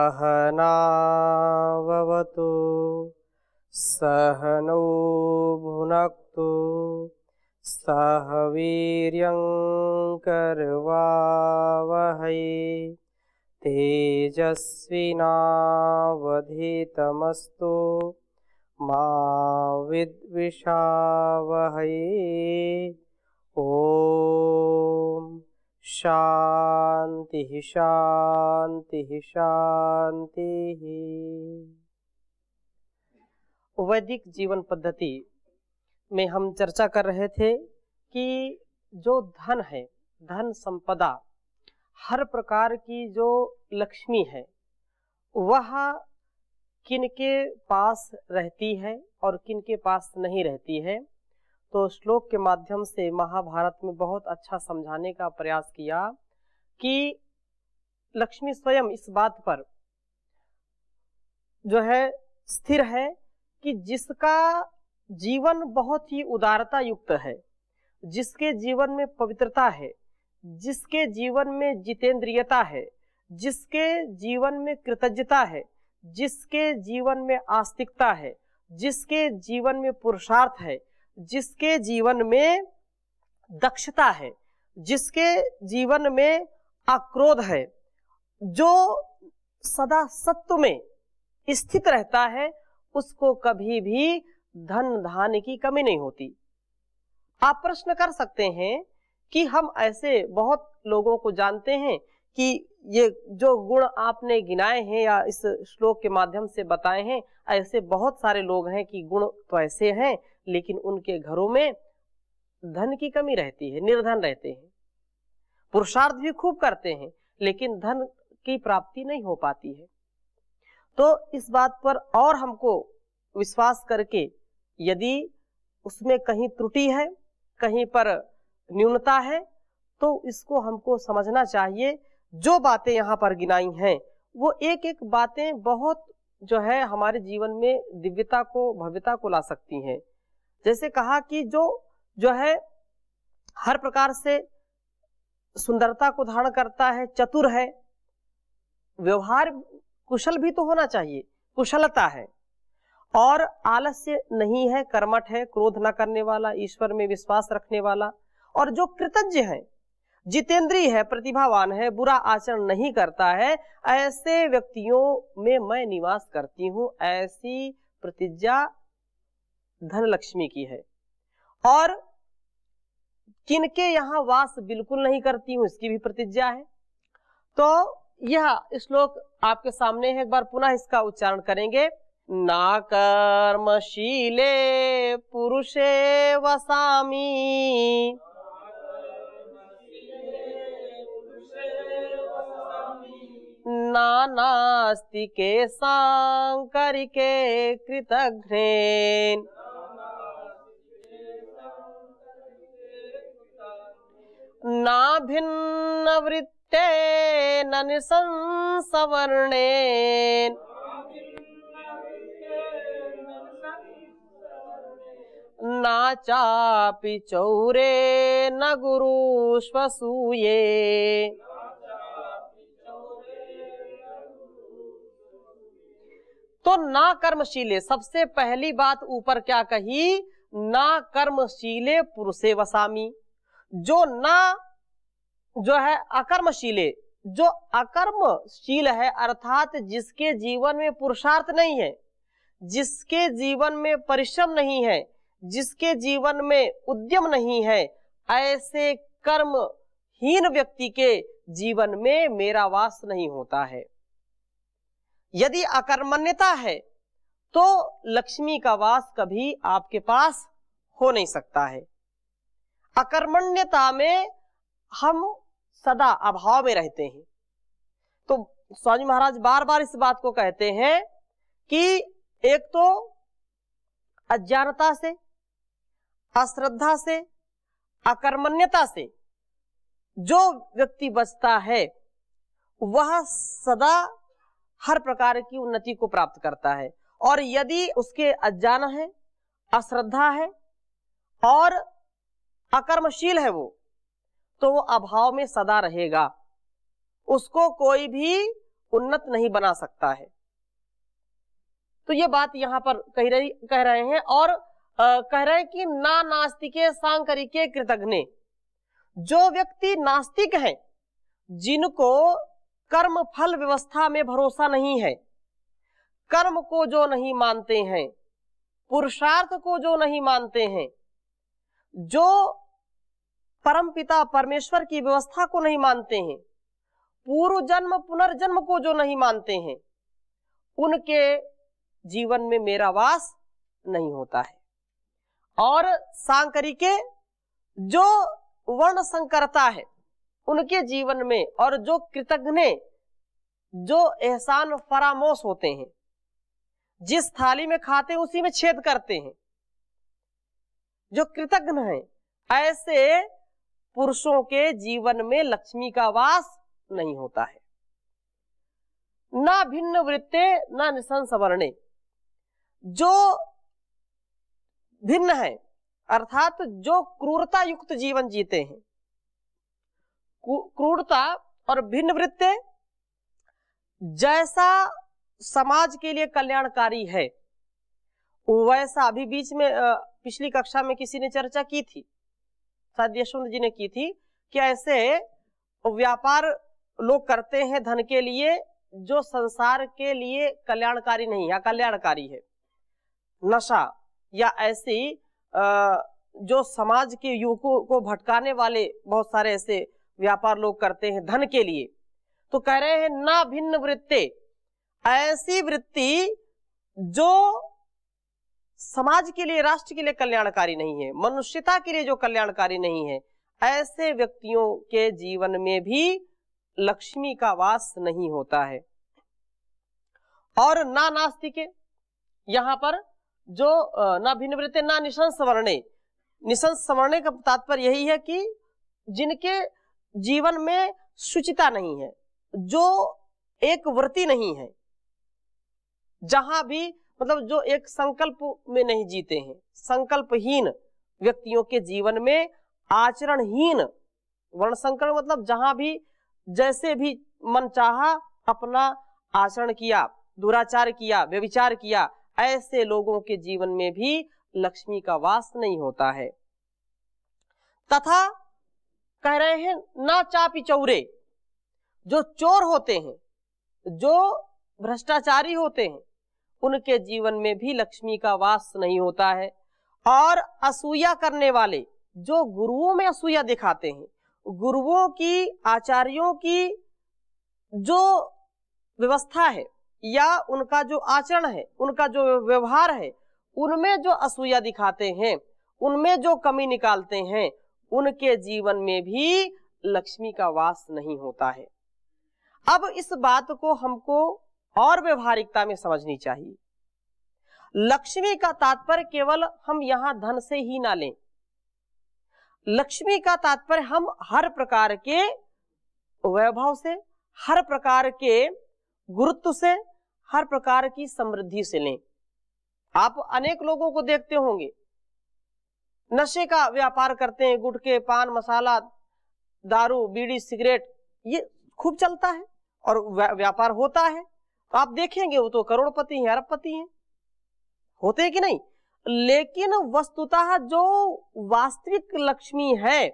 सहनाववतु सहनौ भुनक्तु सह वीर्यं करवावहै तेजस्विनावधीतमस्तु मा विद्विषावहै। ओम शांति शांति शांति। वैदिक जीवन पद्धति में हम चर्चा कर रहे थे कि जो धन है, धन संपदा, हर प्रकार की जो लक्ष्मी है वह किनके पास रहती है और किनके पास नहीं रहती है। तो श्लोक के माध्यम से महाभारत में बहुत अच्छा समझाने का प्रयास किया कि लक्ष्मी स्वयं इस बात पर जो है स्थिर है कि जिसका जीवन बहुत ही उदारता युक्त है, जिसके जीवन में पवित्रता है, जिसके जीवन में जितेंद्रियता है, जिसके जीवन में कृतज्ञता है, जिसके जीवन में आस्तिकता है, जिसके जीवन में पुरुषार्थ है, जिसके जीवन में दक्षता है, जिसके जीवन में आक्रोध है, जो सदा सत्व में स्थित रहता है, उसको कभी भी धन धान्य की कमी नहीं होती। आप प्रश्न कर सकते हैं कि हम ऐसे बहुत लोगों को जानते हैं कि ये जो गुण आपने गिनाए हैं या इस श्लोक के माध्यम से बताए हैं, ऐसे बहुत सारे लोग हैं कि गुण तो ऐसे हैं लेकिन उनके घरों में धन की कमी रहती है, निर्धन रहते हैं, पुरुषार्थ भी खूब करते हैं लेकिन धन की प्राप्ति नहीं हो पाती है। तो इस बात पर और हमको विश्वास करके यदि उसमें कहीं त्रुटि है, कहीं पर न्यूनता है, तो इसको हमको समझना चाहिए। जो बातें यहाँ पर गिनाई हैं वो एक एक बातें बहुत जो है हमारे जीवन में दिव्यता को, भव्यता को ला सकती हैं। जैसे कहा कि जो है हर प्रकार से सुंदरता को धारण करता है, चतुर है, व्यवहार कुशल भी तो होना चाहिए, कुशलता है, और आलस्य नहीं है, कर्मठ है, क्रोध न करने वाला, ईश्वर में विश्वास रखने वाला, और जो कृतज्ञ है, जितेंद्रिय है, प्रतिभावान है, बुरा आचरण नहीं करता है, ऐसे व्यक्तियों में मैं निवास करती हूँ। ऐसी प्रतिज्ञा धन लक्ष्मी की है। और किनके यहाँ वास बिल्कुल नहीं करती हूँ, इसकी भी प्रतिज्ञा है। तो यह श्लोक आपके सामने है, एक बार पुनः इसका उच्चारण करेंगे। ना कर्मशीले पुरुषे वसामि, ना नास्तिके सांकरिके कृतघ्नेन, ना भिन्न वृत्ते न निशंसवर्णेन, ना चापि चौरे न गुरुष्वसूये। तो ना कर्मशीले, सबसे पहली बात ऊपर क्या कही, ना कर्मशीले पुरुषे वसामी। जो ना जो है अकर्मशीले, जो अकर्मशील है अर्थात जिसके जीवन में पुरुषार्थ नहीं है, जिसके जीवन में परिश्रम नहीं है, जिसके जीवन में उद्यम नहीं है, ऐसे कर्महीन व्यक्ति के जीवन में मेरा वास नहीं होता है। यदि अकर्मण्यता है तो लक्ष्मी का वास कभी आपके पास हो नहीं सकता है। अकर्मण्यता में हम सदा अभाव में रहते हैं। तो स्वामी महाराज बार बार इस बात को कहते हैं कि एक तो अज्ञानता से, अश्रद्धा से, अकर्मण्यता से जो व्यक्ति बचता है वह सदा हर प्रकार की उन्नति को प्राप्त करता है। और यदि उसके अज्ञान है, अश्रद्धा है और अकर्मशील है तो वो अभाव में सदा रहेगा। उसको कोई भी उन्नत नहीं बना सकता है। तो ये बात यहाँ पर कह रहे हैं। और कह रहे हैं कि ना नास्तिके सांकरिके कृतघ्ने, जो व्यक्ति नास्तिक हैं, जिनको कर्म फल व्यवस्था में भरोसा नहीं है, कर्म को जो नहीं मानते हैं, पुरुषार्थ को जो नहीं मानते हैं, जो परमपिता परमेश्वर की व्यवस्था को नहीं मानते हैं, पूर्व जन्म पुनर्जन्म को जो नहीं मानते हैं, उनके जीवन में मेरा वास नहीं होता है। और सांकरिके, जो वर्ण संकरता है, उनके जीवन में, और जो कृतघ्ने, जो एहसान फरामोश होते हैं, जिस थाली में खाते हैं उसी में छेद करते हैं, जो कृतघ्न हैं, ऐसे पुरुषों के जीवन में लक्ष्मी का वास नहीं होता है। ना भिन्न वृत्ते ना निशंस वर्णे, जो भिन्न है अर्थात जो क्रूरता युक्त जीवन जीते हैं, क्रूरता और भिन्न वृत्ते जैसा समाज के लिए कल्याणकारी है, वैसा अभी बीच में पिछली कक्षा में किसी ने चर्चा की थी, शायद यशवंत जी ने की थी, कि ऐसे व्यापार लोग करते हैं धन के लिए जो संसार के लिए कल्याणकारी नहीं है, कल्याणकारी है। नशा या ऐसी जो समाज के युवकों को भटकाने वाले बहुत सारे ऐसे व्यापार लोग करते हैं धन के लिए। तो कह रहे हैं ना भिन्न वृत्ते, ऐसी वृत्ति जो समाज के लिए, राष्ट्र के लिए कल्याणकारी नहीं है, मनुष्यता के लिए जो कल्याणकारी नहीं है, ऐसे व्यक्तियों के जीवन में भी लक्ष्मी का वास नहीं होता है। और ना नास्तिके, यहाँ पर जो ना भिन्न वृत्ते ना निशंस वर्णे, निशंस वर्णे का तात्पर्य यही है कि जिनके जीवन में शुचिता नहीं है, जो एक व्रती नहीं है, जहां भी मतलब जो एक संकल्प में नहीं जीते हैं, संकल्पहीन व्यक्तियों के जीवन में आचरणहीन, वर्ण संकर मतलब जहां भी जैसे भी मन चाहा अपना आचरण किया, दुराचार किया, व्यभिचार किया, ऐसे लोगों के जीवन में भी लक्ष्मी का वास नहीं होता है। तथा कह रहे हैं ना चापी चौरे, जो चोर होते हैं, जो भ्रष्टाचारी होते हैं, उनके जीवन में भी लक्ष्मी का वास नहीं होता है। और असूया करने वाले, जो गुरुओं में असूया दिखाते हैं, गुरुओं की, आचार्यों की जो व्यवस्था है या उनका जो आचरण है, उनका जो व्यवहार है, उनमें जो असूया दिखाते हैं, उनमें जो कमी निकालते हैं, उनके जीवन में भी लक्ष्मी का वास नहीं होता है। अब इस बात को हमको और व्यवहारिकता में समझनी चाहिए। लक्ष्मी का तात्पर्य केवल हम यहां धन से ही ना लें, लक्ष्मी का तात्पर्य हम हर प्रकार के वैभव से, हर प्रकार के गुरुत्व से, हर प्रकार की समृद्धि से लें। आप अनेक लोगों को देखते होंगे नशे का व्यापार करते हैं, गुटखे, पान मसाला, दारू, बीड़ी, सिगरेट, ये खूब चलता है और व्यापार होता है। तो आप देखेंगे वो तो करोड़पति हैं, अरबपति हैं, होते हैं कि नहीं। लेकिन वस्तुतः जो वास्तविक लक्ष्मी है,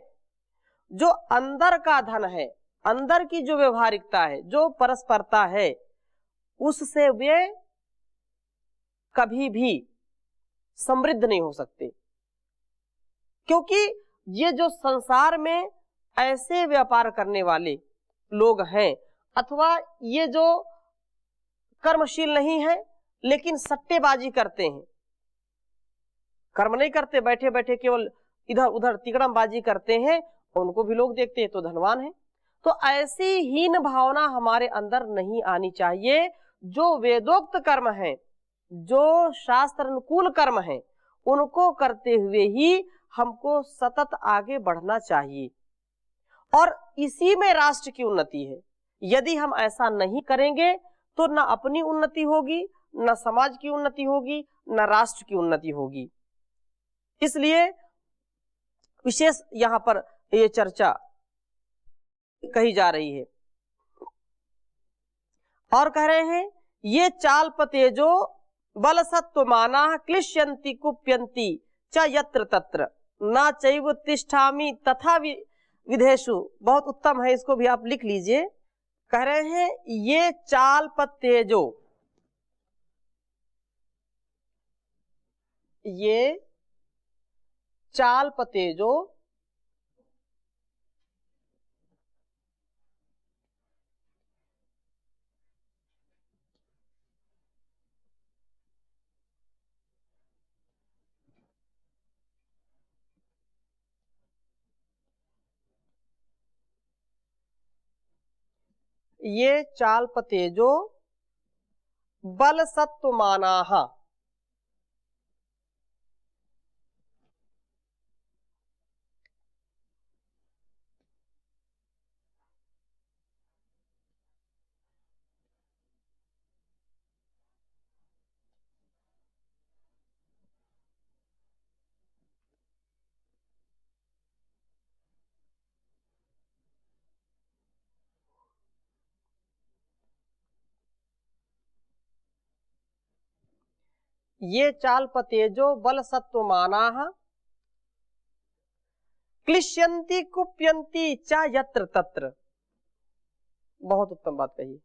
जो अंदर का धन है, अंदर की जो व्यवहारिकता है, जो परस्परता है, उससे वे कभी भी समृद्ध नहीं हो सकते। क्योंकि ये जो संसार में ऐसे व्यापार करने वाले लोग हैं, अथवा ये जो कर्मशील नहीं है लेकिन सट्टेबाजी करते हैं, कर्म नहीं करते, बैठे बैठे केवल इधर उधर तिकड़मबाजी करते हैं, उनको भी लोग देखते हैं तो धनवान है। तो ऐसी हीन भावना हमारे अंदर नहीं आनी चाहिए। जो वेदोक्त कर्म है, जो शास्त्र अनुकूल कर्म है, उनको करते हुए ही हमको सतत आगे बढ़ना चाहिए। और इसी में राष्ट्र की उन्नति है। यदि हम ऐसा नहीं करेंगे तो न अपनी उन्नति होगी, न समाज की उन्नति होगी, न राष्ट्र की उन्नति होगी। इसलिए विशेष यहां पर ये चर्चा कही जा रही है। और कह रहे हैं ये चालपतेजो बल सत्वमाना क्लिश्यन्ति कुप्यन्ति च यत्र तत्र न चैव तिष्ठामि तथा विधेषु। बहुत उत्तम है, इसको भी आप लिख लीजिए। कह रहे हैं ये चालपतेजो, ये चालपतेजो ये चालपतेजो बल सत्वमानाः ये चालपतेजो बल सत्वमानाः क्लिश्यन्ति कुप्यन्ति च यत्र तत्र। बहुत उत्तम बात कही।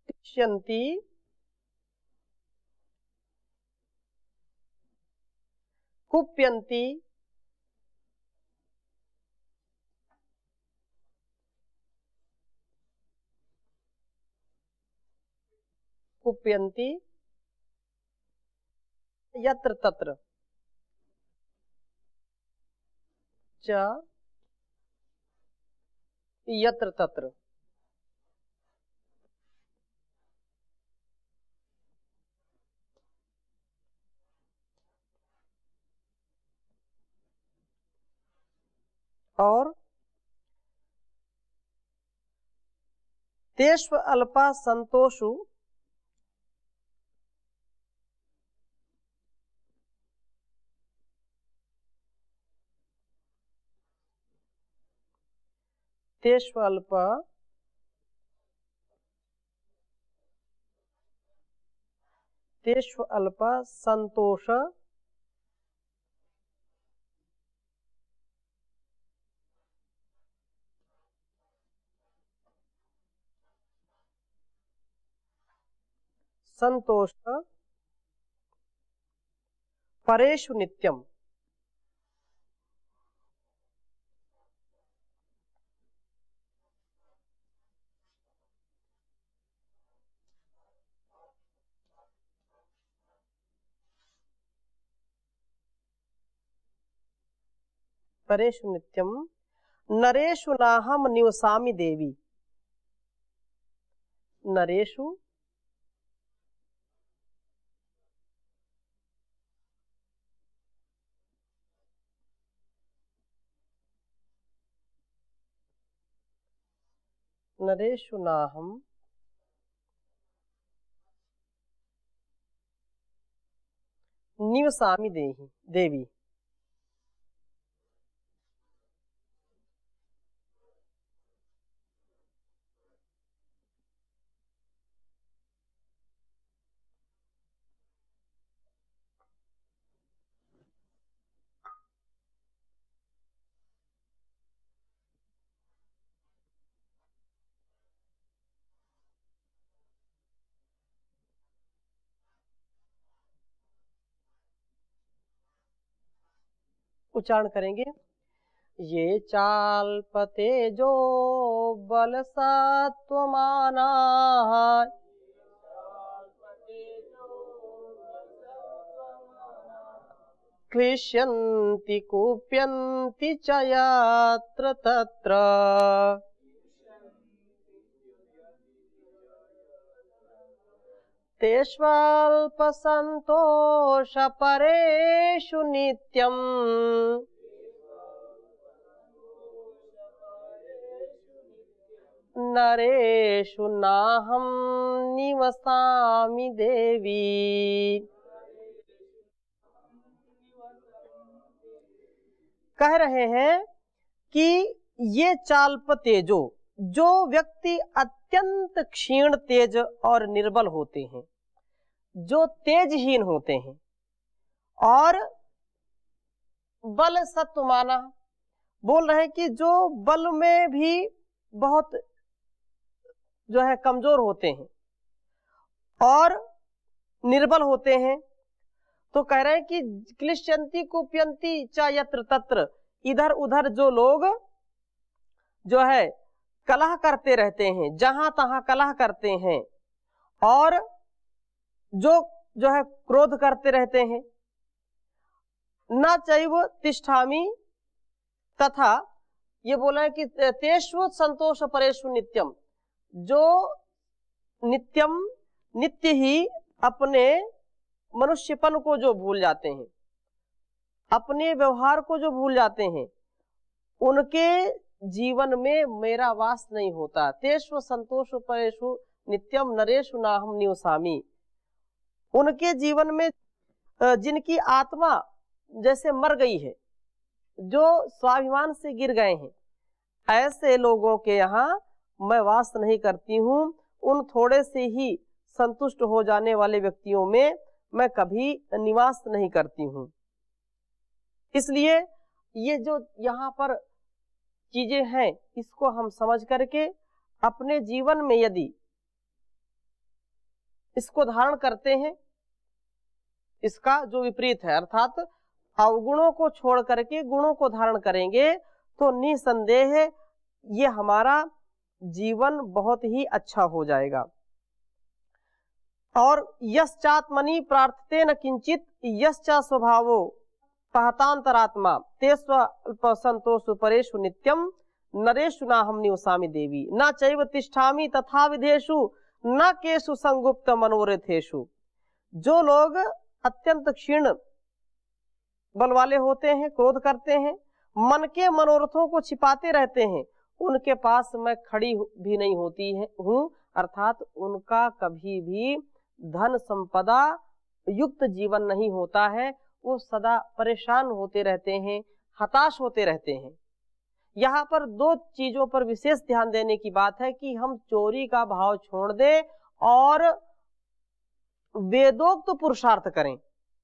क्लिश्यन्ति कुप्यन्ति कुप्यन्ति यत्र तत्र च यत्र तत्र। और तेष्व अल्पा संतोषु तेष्व अल्पा तेष्व अल्पा संतोष संतोष परेषु नित्यम। परेषु नित्यम नरेषु नाहम निवसामि देवी। नरेषु नरेषु नाहम निवसामि देवी। उच्चारण करेंगे ये चालपतेजो बल सत्वमाना क्लिश्यन्ति कुप्यन्ति च यत्र तत्र तेष्वल्पसन्तोष परेषु नित्यम् नरेषु नाहं निवसामि देवी। कह रहे हैं कि ये चाल्प तेजो, जो व्यक्ति अत्यंत क्षीण तेज और निर्बल होते हैं, जो तेजहीन होते हैं और बल सत्वमाना, बोल रहे हैं कि जो बल में भी बहुत जो है कमजोर होते हैं और निर्बल होते हैं, तो कह रहे हैं कि क्लिश्यंती कुप्यंती च यत्र तत्र, इधर उधर जो लोग जो है कलह करते रहते हैं, जहां तहां कलह करते हैं और जो है क्रोध करते रहते हैं। न चैव तिष्ठामि, तथा ये बोला है कि तेषु संतोष परेषु नित्यम, जो नित्यम नित्य ही अपने मनुष्यपन को जो भूल जाते हैं, अपने व्यवहार को जो भूल जाते हैं, उनके जीवन में मेरा वास नहीं होता। तेषु संतोष परेषु नित्यम नरेषु नाहं निवसामि। उनके जीवन में जिनकी आत्मा जैसे मर गई है, जो स्वाभिमान से गिर गए हैं, ऐसे लोगों के यहाँ मैं वास नहीं करती हूँ। उन थोड़े से ही संतुष्ट हो जाने वाले व्यक्तियों में मैं कभी निवास नहीं करती हूँ। इसलिए ये जो यहाँ पर चीजें हैं, इसको हम समझ करके अपने जीवन में यदि इसको धारण करते हैं, इसका जो विपरीत है अर्थात अवगुणों को छोड़ करके गुणों को धारण करेंगे, तो निसंदेह ये हमारा जीवन बहुत ही अच्छा हो जाएगा। और यश्चात्मनि प्रार्थते न किंचित यश्चा स्वभावो पहतांतरात्मा ते स्वल्प संतोषु परेषु नित्यम नरेषु नाहं निवसामि देवी। न चैव तिष्ठामि तथा विधेषु न केषु संगुप्त मनोरथेषु। जो लोग अत्यंत क्षीण बल वाले होते हैं, क्रोध करते हैं, मन के मनोरथों को छिपाते रहते हैं, उनके पास मैं खड़ी भी नहीं होती हूँ, अर्थात उनका कभी भी धन संपदा युक्त जीवन नहीं होता है। वो सदा परेशान होते रहते हैं, हताश होते रहते हैं। यहाँ पर दो चीजों पर विशेष ध्यान देने की बात है कि हम चोरी का भाव छोड़ दें और वेदोक्त पुरुषार्थ करें।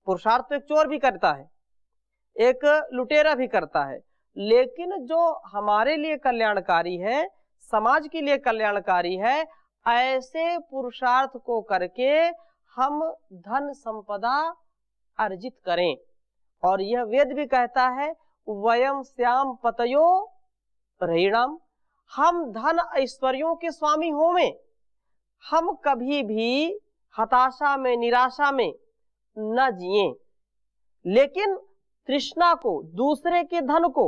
पुरुषार्थ तो एक चोर भी करता है, एक लुटेरा भी करता है, लेकिन जो हमारे लिए कल्याणकारी है, समाज के लिए कल्याणकारी है, ऐसे पुरुषार्थ को करके हम धन संपदा अर्जित करें। और यह वेद भी कहता है वयम श्याम पतयो रहीणाम, हम धन ऐश्वर्यों के स्वामी होवें, हम कभी भी हताशा में निराशा में न जिएं, लेकिन तृष्णा को, दूसरे के धन को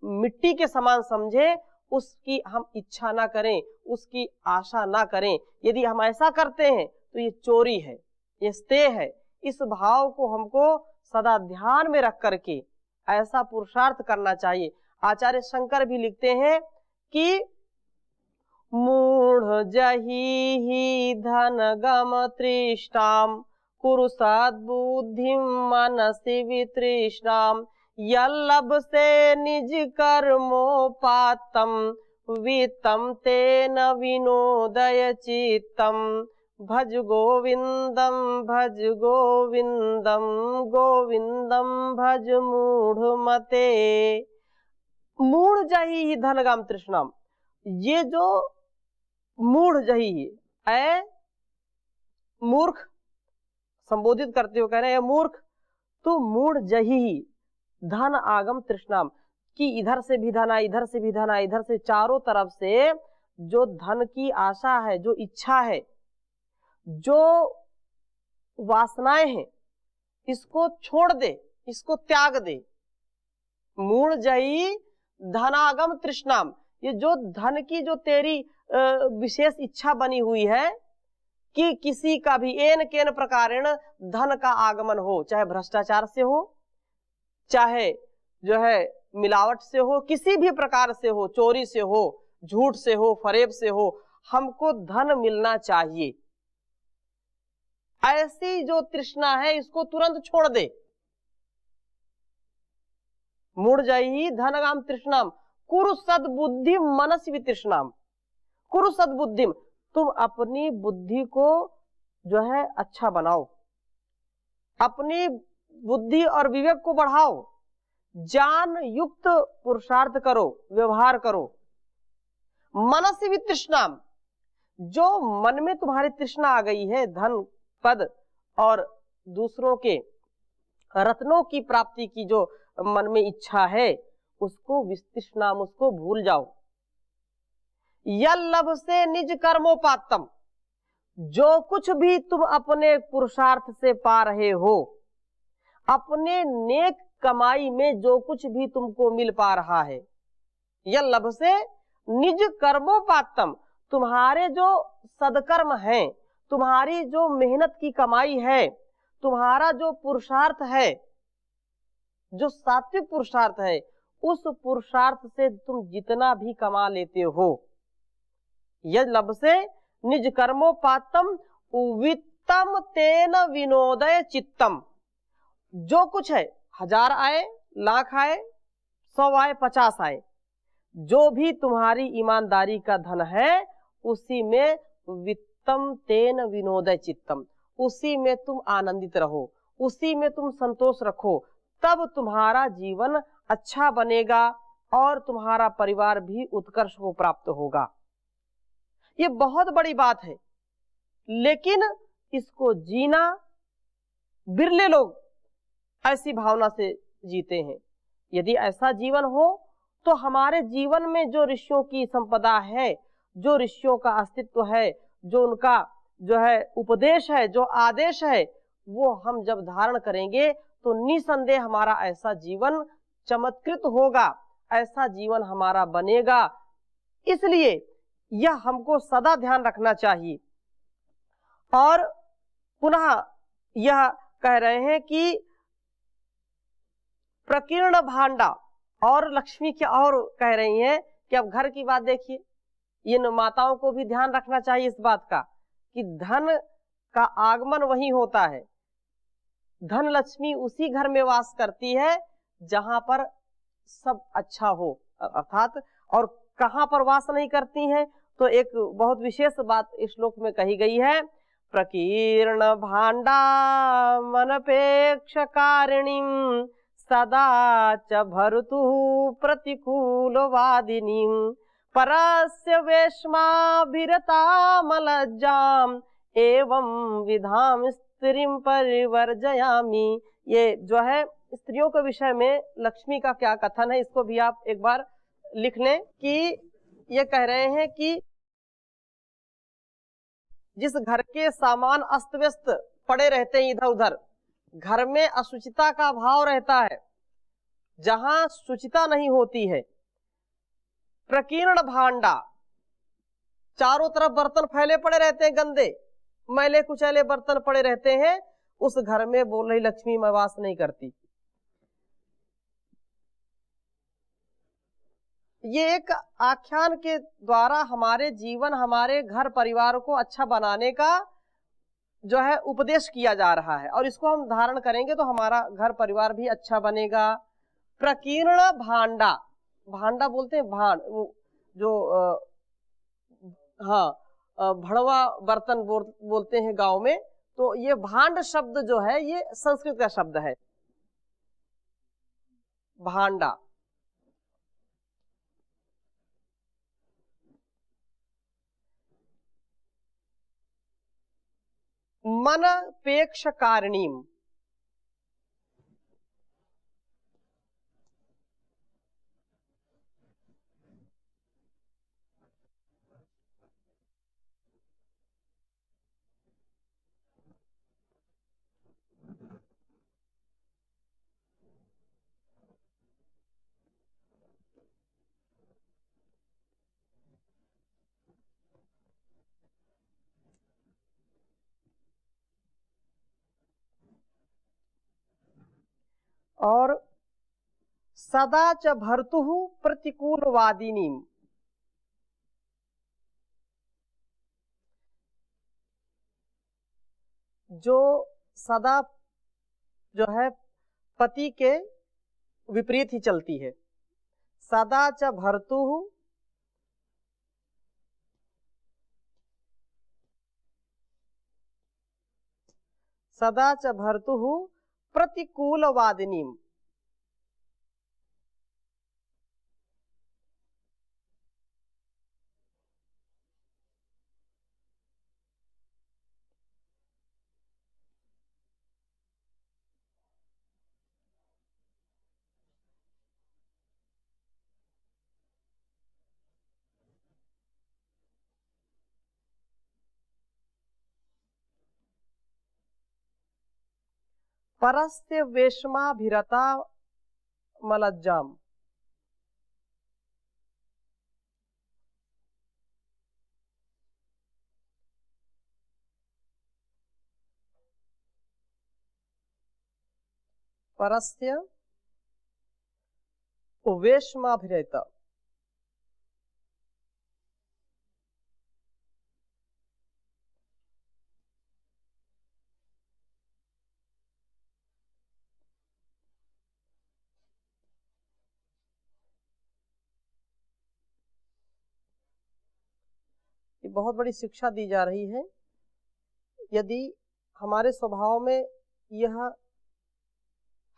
मिट्टी के समान समझे, उसकी हम इच्छा ना करें, उसकी आशा ना करें। यदि हम ऐसा करते हैं तो ये चोरी है, ये स्तेह है। इस भाव को हमको सदा ध्यान में रख करके ऐसा पुरुषार्थ करना चाहिए। आचार्य शंकर भी लिखते हैं कि मूढ़ जही ही धन गम तृष्णाम कुरु सद्बुद्धिं मनसि वितृष्णाम यल्लभ से निज कर्मोपातम वित्तम तेन विनोदय चित्तम भज गोविंदम गोविंदम भज मूढ़ मते। मूढ़ जही ही धनगाम तृष्णाम, ये जो मूढ़ जही है, मूर्ख संबोधित करते हुए कह रहे हैं मूर्ख, तो मूढ़ जही धन आगम तृष्णाम, कि इधर से भी धन आए, इधर से भी धन आए, इधर से चारों तरफ से जो धन की आशा है, जो इच्छा है, जो वासनाएं हैं, इसको छोड़ दे, इसको त्याग दे। मूढ़ जही धनागम तृष्णाम, ये जो धन की जो तेरी विशेष इच्छा बनी हुई है कि किसी का भी एन केन प्रकारेण धन का आगमन हो, चाहे भ्रष्टाचार से हो, चाहे जो है मिलावट से हो, किसी भी प्रकार से हो, चोरी से हो, झूठ से हो, फरेब से हो, हमको धन मिलना चाहिए। ऐसी जो तृष्णा है इसको तुरंत छोड़ दे। मुड़ जाई धनगाम तृष्णाम कुरु सद्बुद्धि मनस्वी तृष्णाम। कुरु सद्बुद्धि, तुम अपनी बुद्धि को जो है अच्छा बनाओ, अपनी बुद्धि और विवेक को बढ़ाओ, ज्ञान युक्त पुरुषार्थ करो, व्यवहार करो। मनस्वी तृष्णाम, जो मन में तुम्हारी तृष्णा आ गई है, धन पद और दूसरों के रत्नों की प्राप्ति की जो मन में इच्छा है, उसको विस्तृष्णाम, उसको भूल जाओ। यल्लभ से निज कर्मोपात्तम, जो कुछ भी तुम अपने पुरुषार्थ से पा रहे हो, अपने नेक कमाई में जो कुछ भी तुमको मिल पा रहा है, यल्लभ से निज कर्मोपात्तम, तुम्हारे जो सदकर्म हैं, तुम्हारी जो मेहनत की कमाई है, तुम्हारा जो पुरुषार्थ है, जो सात्विक पुरुषार्थ है, उस पुरुषार्थ से तुम जितना भी कमा लेते हो, यल्लभ से निज कर्मोपात्तम वित्तम तेन विनोदय चित्तम, जो कुछ है, 1000 आए, लाख आए, 100 आए, 50 आए, जो भी तुम्हारी ईमानदारी का धन है, उसी में वित्तम तेन विनोदय चित्तम, उसी में तुम आनंदित रहो, उसी में तुम संतोष रखो, तब तुम्हारा जीवन अच्छा बनेगा और तुम्हारा परिवार भी उत्कर्ष को प्राप्त होगा। ये बहुत बड़ी बात है, लेकिन इसको जीना बिरले लोग ऐसी भावना से जीते हैं। यदि ऐसा जीवन हो तो हमारे जीवन में जो ऋषियों की संपदा है, जो ऋषियों का अस्तित्व है, जो उनका जो है उपदेश है, जो आदेश है, वो हम जब धारण करेंगे तो निसंदेह हमारा ऐसा जीवन चमत्कृत होगा, ऐसा जीवन हमारा बनेगा। इसलिए यह हमको सदा ध्यान रखना चाहिए। और पुनः यह कह रहे हैं कि प्रकीर्ण भांडा, और लक्ष्मी क्या और कह रही हैं कि अब घर की बात देखिए, इन माताओं को भी ध्यान रखना चाहिए इस बात का कि धन का आगमन वही होता है, धन लक्ष्मी उसी घर में वास करती है जहां पर सब अच्छा हो, अर्थात और कहां पर वास नहीं करती हैं, तो एक बहुत विशेष बात इस श्लोक में कही गई है, प्रकीर्ण भांडा मनपेक्षकारिणीं सदा च भर्तु प्रतिकूलवादिनीं परस्य वेश्माभिरतामलज्जाम् एवं विधाम स्त्रीं परिवर्जयामि। ये जो है स्त्रियों के विषय में लक्ष्मी का क्या कथन है, इसको भी आप एक बार लिख लें कि ये कह रहे हैं कि जिस घर के सामान अस्त व्यस्त पड़े रहते हैं इधर उधर, घर में अशुचिता का भाव रहता है, जहां शुचिता नहीं होती है, प्रकीर्ण भांडा, चारों तरफ बर्तन फैले पड़े रहते हैं, गंदे मैले कुचैले बर्तन पड़े रहते हैं, उस घर में बोल रही लक्ष्मी मैं वास नहीं करती। ये एक आख्यान के द्वारा हमारे जीवन, हमारे घर परिवार को अच्छा बनाने का जो है उपदेश किया जा रहा है, और इसको हम धारण करेंगे तो हमारा घर परिवार भी अच्छा बनेगा। प्रकीर्ण भांडा, भांडा बोलते हैं भांड, जो भड़वा बर्तन बोलते हैं गांव में, तो ये भांड शब्द जो है ये संस्कृत का शब्द है, भांडा। मनपेक्षकारिणीं, और सदा च भर्तुः प्रतिकूलवादिनीं, जो सदा जो है पति के विपरीत ही चलती है। सदा च भर्तुः सदा च भर्तुः प्रतिकूलवादिनीम्। परस्य वेश्माभिरता मलज्जाम। परस्य वेश्माभिरता ये बहुत बड़ी शिक्षा दी जा रही है। यदि हमारे स्वभाव में यह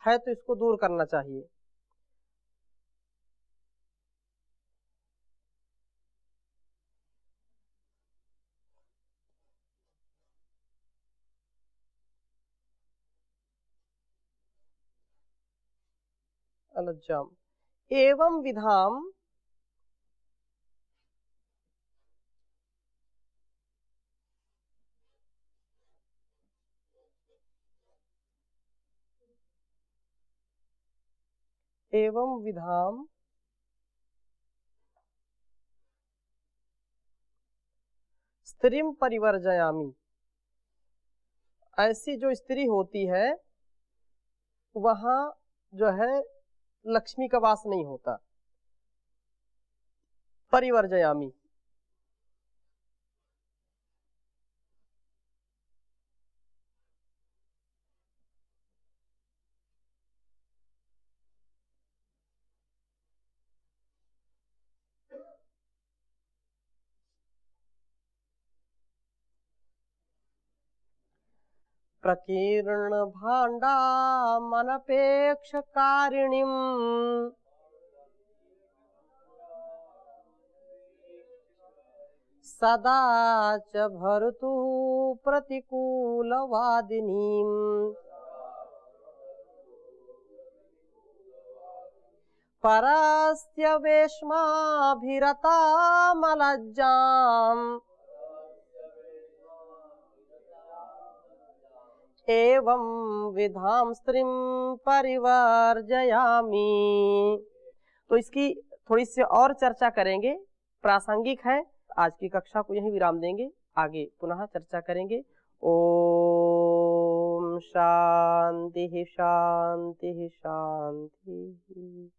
है तो इसको दूर करना चाहिए। अलज्जाम एवं विधाम एवं विधाम स्त्रीम परिवर्जयामि। ऐसी जो स्त्री होती है वहां जो है लक्ष्मी का वास नहीं होता। परिवर्जयामि प्रकीर्ण भाण्डामनपेक्षकारिणीम् सदा च भर्तुः प्रतिकूलवादिनीम्। परस्य वेश्माभिरतामलज्जाम् एवं विधाम स्त्रीम परिवर्जयामि। तो इसकी थोड़ी सी और चर्चा करेंगे, प्रासंगिक है। आज की कक्षा को यहीं विराम देंगे, आगे पुनः चर्चा करेंगे। ओम शांति शांति शांति।